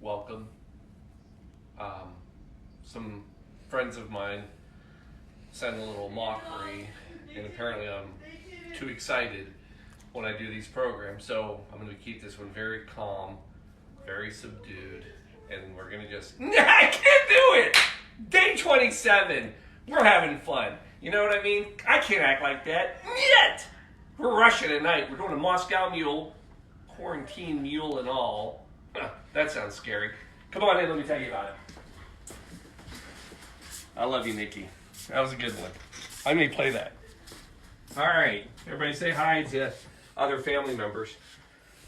welcome. Some friends of mine sent a little mockery, and apparently I'm too excited when I do these programs. So I'm going to keep this one very calm, very subdued, and we're going to just, I can't do it! Day 27. We're having fun. You know what I mean? I can't act like that. Nyet! We're rushing tonight. We're doing a Moscow Mule, quarantine mule and all. That sounds scary. Come on in, let me tell you about it. I love you, Nikki. That was a good one. I may play that. All right. Everybody say hi to other family members.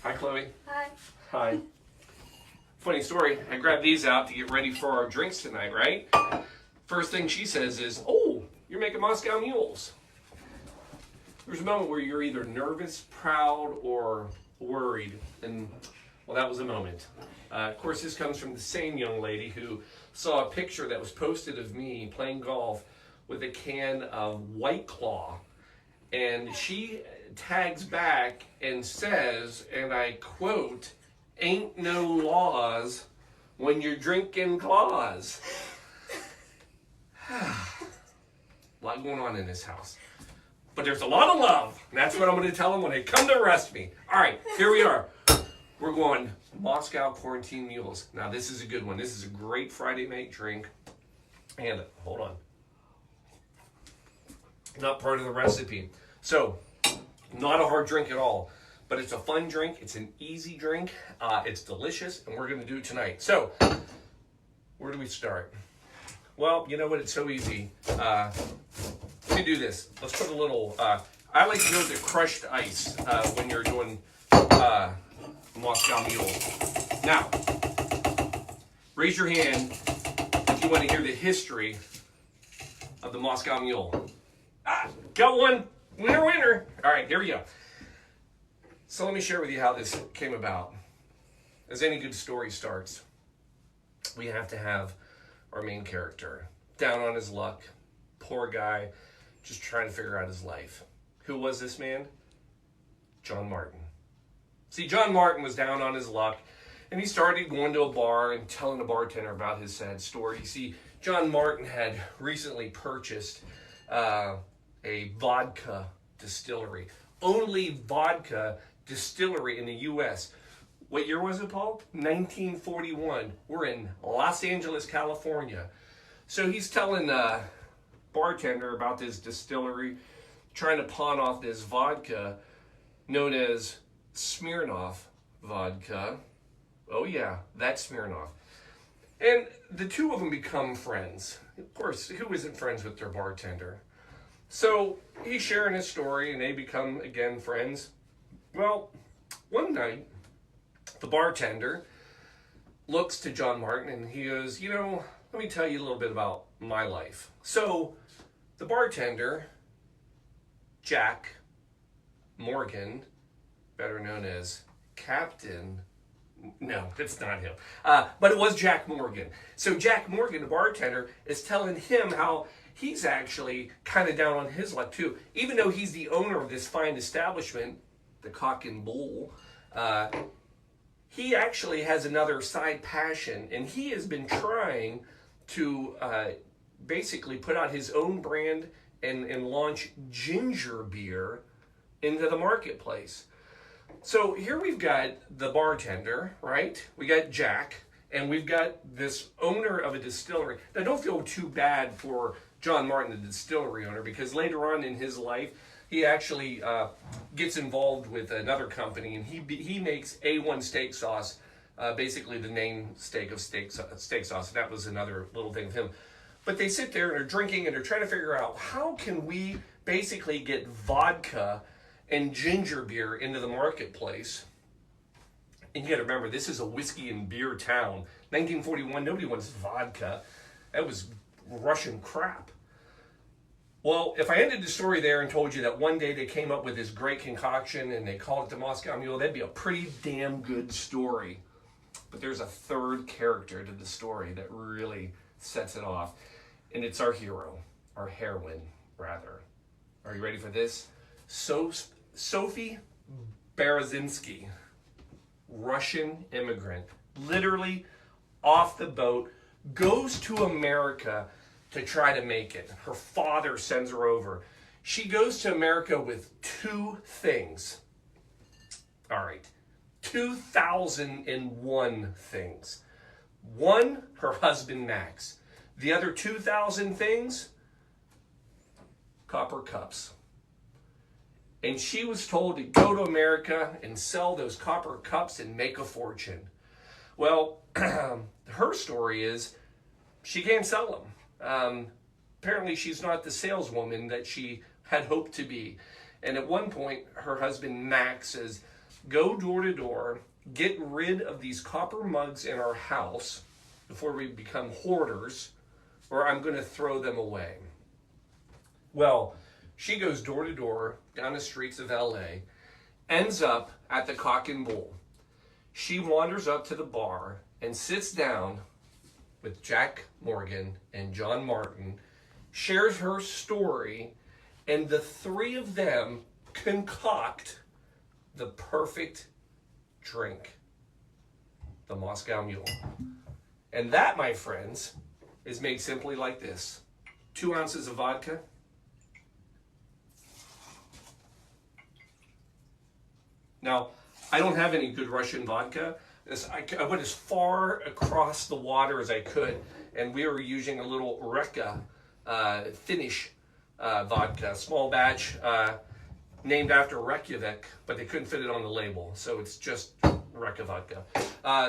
Hi, Chloe. Hi. Hi. Funny story. I grabbed these out to get ready for our drinks tonight, right? First thing she says is, oh, you're making Moscow Mules. There's a moment where you're either nervous, proud, or worried. And, well, that was a moment. Of course, this comes from the same young lady who saw a picture that was posted of me playing golf with a can of White Claw. And she tags back and says, and I quote, "Ain't no laws when you're drinking claws." A lot going on in this house. But there's a lot of love. And that's what I'm going to tell them when they come to arrest me. All right, here we are. We're going Moscow Quarantine Mules. Now, this is a good one. This is a great Friday night drink. And, hold on. Not part of the recipe. So, not a hard drink at all. But it's a fun drink. It's an easy drink. It's delicious. And we're going to do it tonight. So, where do we start? Well, you know what? It's so easy. Let me do this. Let's put a little... I like to go to crushed ice when you're doing... Moscow Mule. Now, raise your hand if you want to hear the history of the Moscow Mule. Got one. Winner, winner. All right, here we go. So let me share with you how this came about. As any good story starts, we have to have our main character down on his luck. Poor guy, just trying to figure out his life. Who was this man? John Martin. See, John Martin was down on his luck, and he started going to a bar and telling the bartender about his sad story. You see, John Martin had recently purchased a vodka distillery. Only vodka distillery in the U.S. What year was it, Paul? 1941. We're in Los Angeles, California. So he's telling the bartender about this distillery, trying to pawn off this vodka known as Smirnoff vodka. Oh yeah, that's Smirnoff. And the two of them become friends. Of course, who isn't friends with their bartender? So he's sharing his story and they become, again, friends. Well, one night, the bartender looks to John Martin and he goes, you know, let me tell you a little bit about my life. So the bartender, Jack Morgan, better known as Captain. No, that's not him. But it was Jack Morgan. So Jack Morgan, the bartender, is telling him how he's actually kind of down on his luck too. Even though he's the owner of this fine establishment, the Cock and Bull, he actually has another side passion. And he has been trying to basically put out his own brand and launch ginger beer into the marketplace. So here we've got the bartender, right? We got Jack, and we've got this owner of a distillery. Now, don't feel too bad for John Martin, the distillery owner, because later on in his life, he actually gets involved with another company, and he makes A1 steak sauce, basically the namesake of steak sauce. And that was another little thing with him. But they sit there and they're drinking, and they're trying to figure out how can we basically get vodka and ginger beer into the marketplace. And you got to remember, this is a whiskey and beer town. 1941, nobody wants vodka. That was Russian crap. Well, if I ended the story there and told you that one day they came up with this great concoction and they called it the Moscow Mule, that'd be a pretty damn good story. But there's a third character to the story that really sets it off. And it's our hero, our heroine, rather. Are you ready for this? Sophie Berezhinsky, Russian immigrant, literally off the boat, goes to America to try to make it. Her father sends her over. She goes to America with 2 things. All right, 2,001 things. One, her husband Max. The other 2,000 things, copper cups. And she was told to go to America and sell those copper cups and make a fortune. Well, her story is she can't sell them. Apparently she's not the saleswoman that she had hoped to be. And at one point, her husband Max says, go door to door, get rid of these copper mugs in our house before we become hoarders, or I'm going to throw them away. Well, she goes door to door down the streets of LA, ends up at the Cock and Bull. She wanders up to the bar and sits down with Jack Morgan and John Martin, shares her story, and the 3 of them concoct the perfect drink, the Moscow Mule. And that, my friends, is made simply like this. 2 ounces of vodka, now, I don't have any good Russian vodka. I went as far across the water as I could, and we were using a little Reka Finnish vodka, small batch, named after Reykjavik, but they couldn't fit it on the label, so it's just Reka vodka.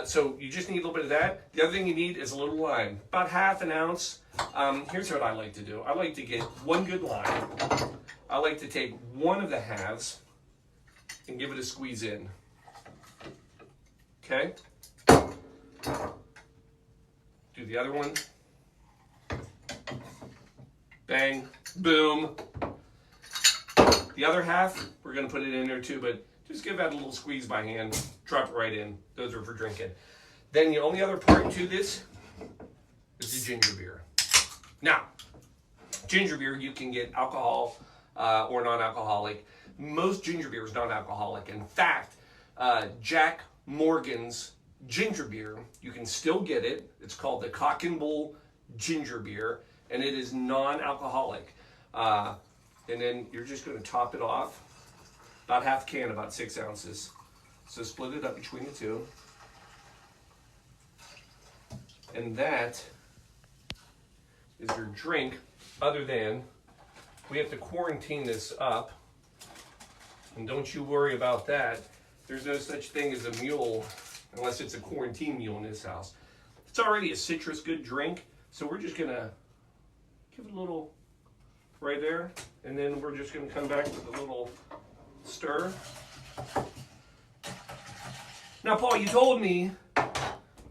So you just need a little bit of that. The other thing you need is a little lime, about half an ounce. Here's what I like to do. I like to get 1 good lime. I like to take 1 of the halves and give it a squeeze in. Okay? Do the other one. Bang, boom. The other half, we're going to put it in there too, but just give that a little squeeze by hand. Drop it right in. Those are for drinking. Then the only other part to this is the ginger beer. Now, ginger beer, you can get alcohol or non-alcoholic. Most ginger beer is non-alcoholic. In fact, Jack Morgan's ginger beer, you can still get it. It's called the Cock and Bull ginger beer, and it is non-alcoholic. And then you're just going to top it off. About half can, about 6 ounces. So split it up between the 2. And that is your drink, other than we have to quarantine this up. And don't you worry about that. There's no such thing as a mule unless it's a quarantine mule in this house. It's already a citrus good drink, so we're just gonna give it a little right there, and then we're just gonna come back with a little stir. Now, Paul, you told me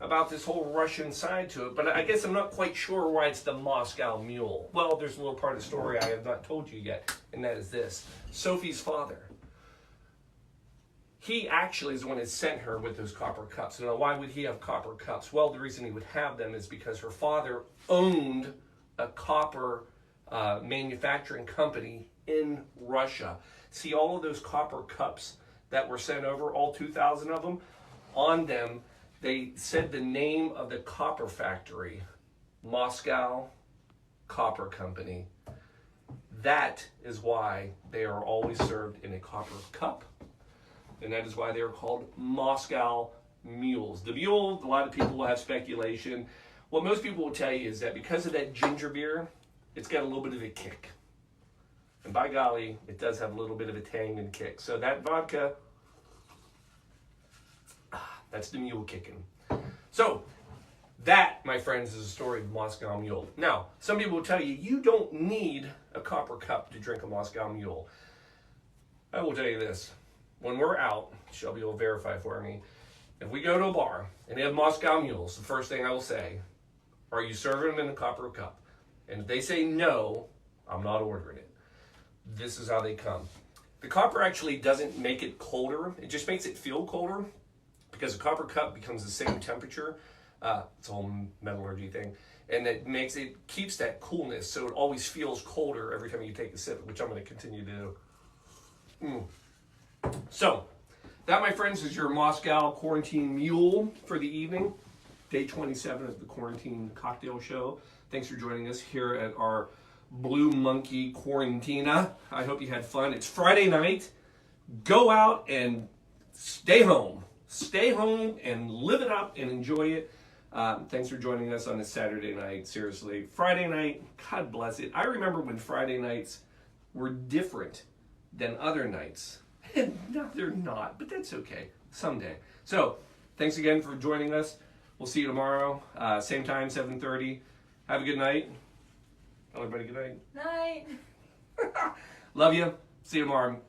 about this whole Russian side to it, but I guess I'm not quite sure why it's the Moscow Mule. Well, there's a little part of the story I have not told you yet, and that is this. Sophie's father, he actually is the one that sent her with those copper cups. Now, why would he have copper cups? Well, the reason he would have them is because her father owned a copper manufacturing company in Russia. See, all of those copper cups that were sent over, all 2,000 of them, on them, they said the name of the copper factory, Moscow Copper Company. That is why they are always served in a copper cup. And that is why they are called Moscow Mules. The mule, a lot of people will have speculation. What most people will tell you is that because of that ginger beer, it's got a little bit of a kick. And by golly, it does have a little bit of a tang and kick. So that vodka, that's the mule kicking. So that, my friends, is the story of the Moscow Mule. Now, some people will tell you, you don't need a copper cup to drink a Moscow Mule. I will tell you this. When we're out, Shelby will verify for me, if we go to a bar and they have Moscow Mules, the first thing I will say, are you serving them in a copper cup? And if they say no, I'm not ordering it. This is how they come. The copper actually doesn't make it colder. It just makes it feel colder because the copper cup becomes the same temperature. It's a whole metallurgy thing. And it keeps that coolness, so it always feels colder every time you take a sip, which I'm going to continue to do. So, that, my friends, is your Moscow Quarantine Mule for the evening. day 27 of the Quarantine Cocktail Show. Thanks for joining us here at our Blue Monkey Quarantina. I hope you had fun. It's Friday night. Go out and stay home. Stay home and live it up and enjoy it. Thanks for joining us on a Saturday night. Seriously, Friday night, God bless it. I remember when Friday nights were different than other nights. And now they're not, but that's okay. Someday. So, thanks again for joining us. We'll see you tomorrow. Same time, 7:30. Have a good night. Tell everybody good night. Night. Love you. See you tomorrow.